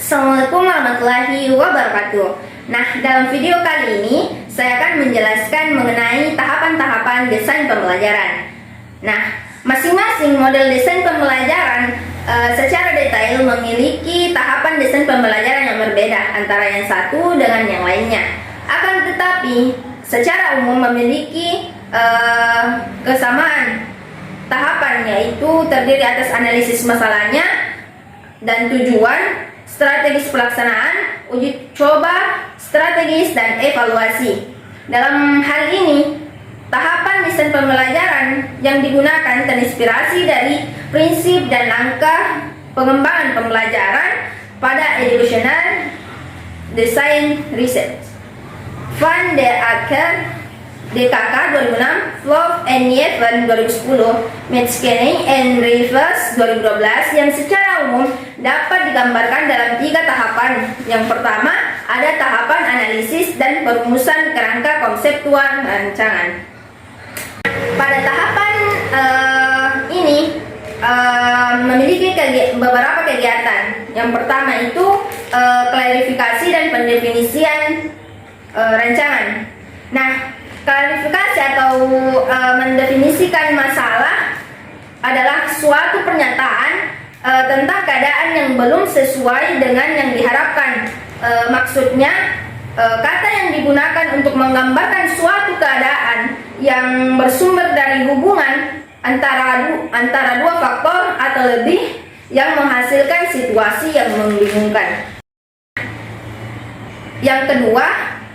Assalamualaikum warahmatullahi wabarakatuh. Nah, dalam video kali ini saya akan menjelaskan mengenai tahapan-tahapan desain pembelajaran. Nah, masing-masing model desain pembelajaran secara detail memiliki tahapan desain pembelajaran yang berbeda antara yang satu dengan yang lainnya. Akan tetapi, secara umum memiliki kesamaan tahapan, yaitu terdiri atas analisis masalahnya dan tujuan, strategis pelaksanaan, uji coba, strategis, dan evaluasi. Dalam hal ini, tahapan desain pembelajaran yang digunakan terinspirasi dari prinsip dan langkah pengembangan pembelajaran pada Educational Design Research. Van der Acker, DKK 2006, Flow and Yeven 2010, Metskene and Rivers 2012, yang secara umum dapat digambarkan dalam 3 tahapan. Yang pertama, ada tahapan analisis dan perumusan kerangka konseptual rancangan. Pada tahapan ini memiliki beberapa kegiatan. Yang pertama itu klarifikasi dan pendefinisian rancangan. Nah, klarifikasi atau mendefinisikan masalah adalah suatu pernyataan tentang keadaan yang belum sesuai dengan yang diharapkan. Maksudnya, kata yang digunakan untuk menggambarkan suatu keadaan yang bersumber dari hubungan antara dua faktor atau lebih yang menghasilkan situasi yang membingungkan. Yang kedua,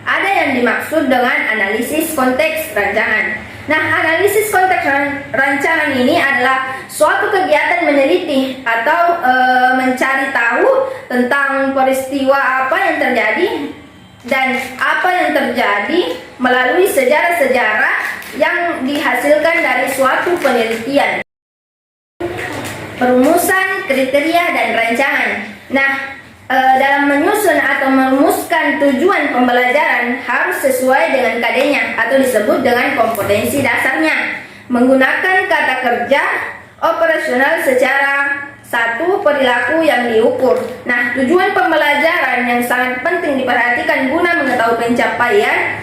ada yang dimaksud dengan analisis konteks rancangan. Nah, analisis konteks rancangan ini adalah suatu kegiatan meneliti atau mencari tahu tentang peristiwa apa yang terjadi dan apa yang terjadi melalui sejarah-sejarah yang dihasilkan dari suatu penelitian. Perumusan, kriteria, dan rancangan. Nah, dalam menyusun atau merumuskan tujuan pembelajaran harus sesuai dengan KD-nya atau disebut dengan kompetensi dasarnya, menggunakan kata kerja operasional secara satu perilaku yang diukur. Nah, tujuan pembelajaran yang sangat penting diperhatikan guna mengetahui pencapaian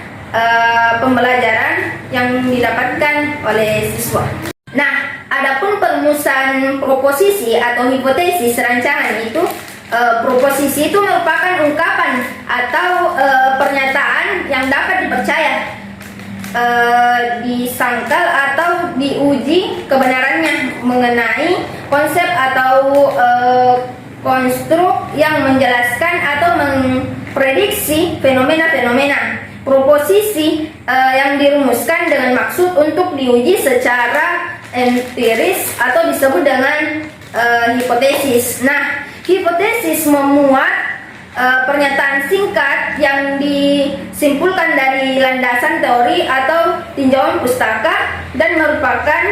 pembelajaran yang didapatkan oleh siswa. Nah, adapun perumusan proposisi atau hipotesis rancangan itu, proposisi itu merupakan ungkapan atau pernyataan yang dapat dipercaya, disangkal atau diuji kebenarannya mengenai konsep atau konstruk yang menjelaskan atau memprediksi fenomena-fenomena. Proposisi yang dirumuskan dengan maksud untuk diuji secara empiris atau disebut dengan hipotesis. Nah, hipotesis memuat pernyataan singkat yang disimpulkan dari landasan teori atau tinjauan pustaka dan merupakan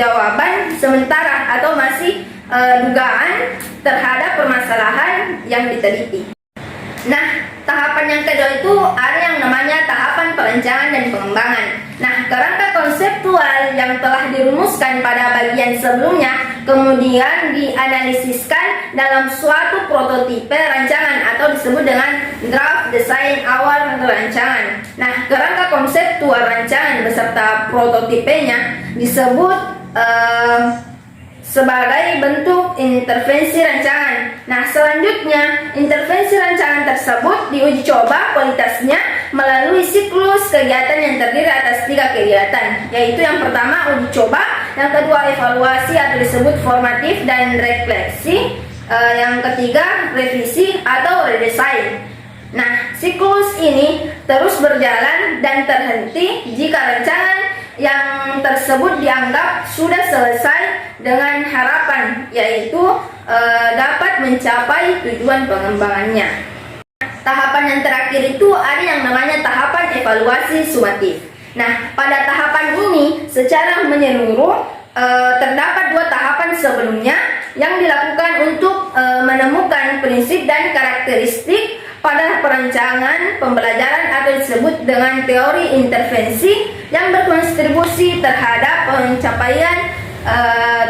jawaban sementara atau masih dugaan terhadap permasalahan yang diteliti. Nah, tahapan yang kedua itu ada yang namanya tahapan perencanaan dan pengembangan. Nah, kerangka konseptual yang telah dirumuskan pada bagian sebelumnya kemudian dianalisiskan dalam suatu prototipe rancangan atau disebut dengan draft desain awal rancangan. Nah, kerangka konseptual rancangan beserta prototipenya disebut sebagai bentuk intervensi rancangan. Nah, selanjutnya intervensi rancangan tersebut diuji coba kualitasnya melalui siklus kegiatan yang terdiri atas 3 kegiatan, yaitu yang pertama uji coba, yang kedua evaluasi atau disebut formatif dan refleksi, Yang ketiga, revisi atau redesign. Nah, siklus ini terus berjalan dan terhenti jika rancangan yang tersebut dianggap sudah selesai dengan harapan, yaitu dapat mencapai tujuan pengembangannya. Tahapan yang terakhir itu ada yang namanya tahapan evaluasi sumatif. Nah, pada tahapan ini secara menyeluruh terdapat dua tahapan sebelumnya yang dilakukan untuk menemukan prinsip dan karakteristik pada perancangan pembelajaran atau disebut dengan teori intervensi yang berkontribusi terhadap pencapaian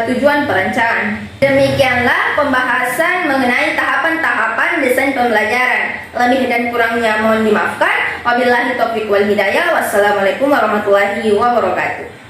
tujuan perancangan. Demikianlah pembahasan mengenai tahapan-tahapan desain pembelajaran. Lebih dan kurangnya mohon dimaafkan. Wabillahi taufiq wal hidayah. Wassalamualaikum warahmatullahi wabarakatuh.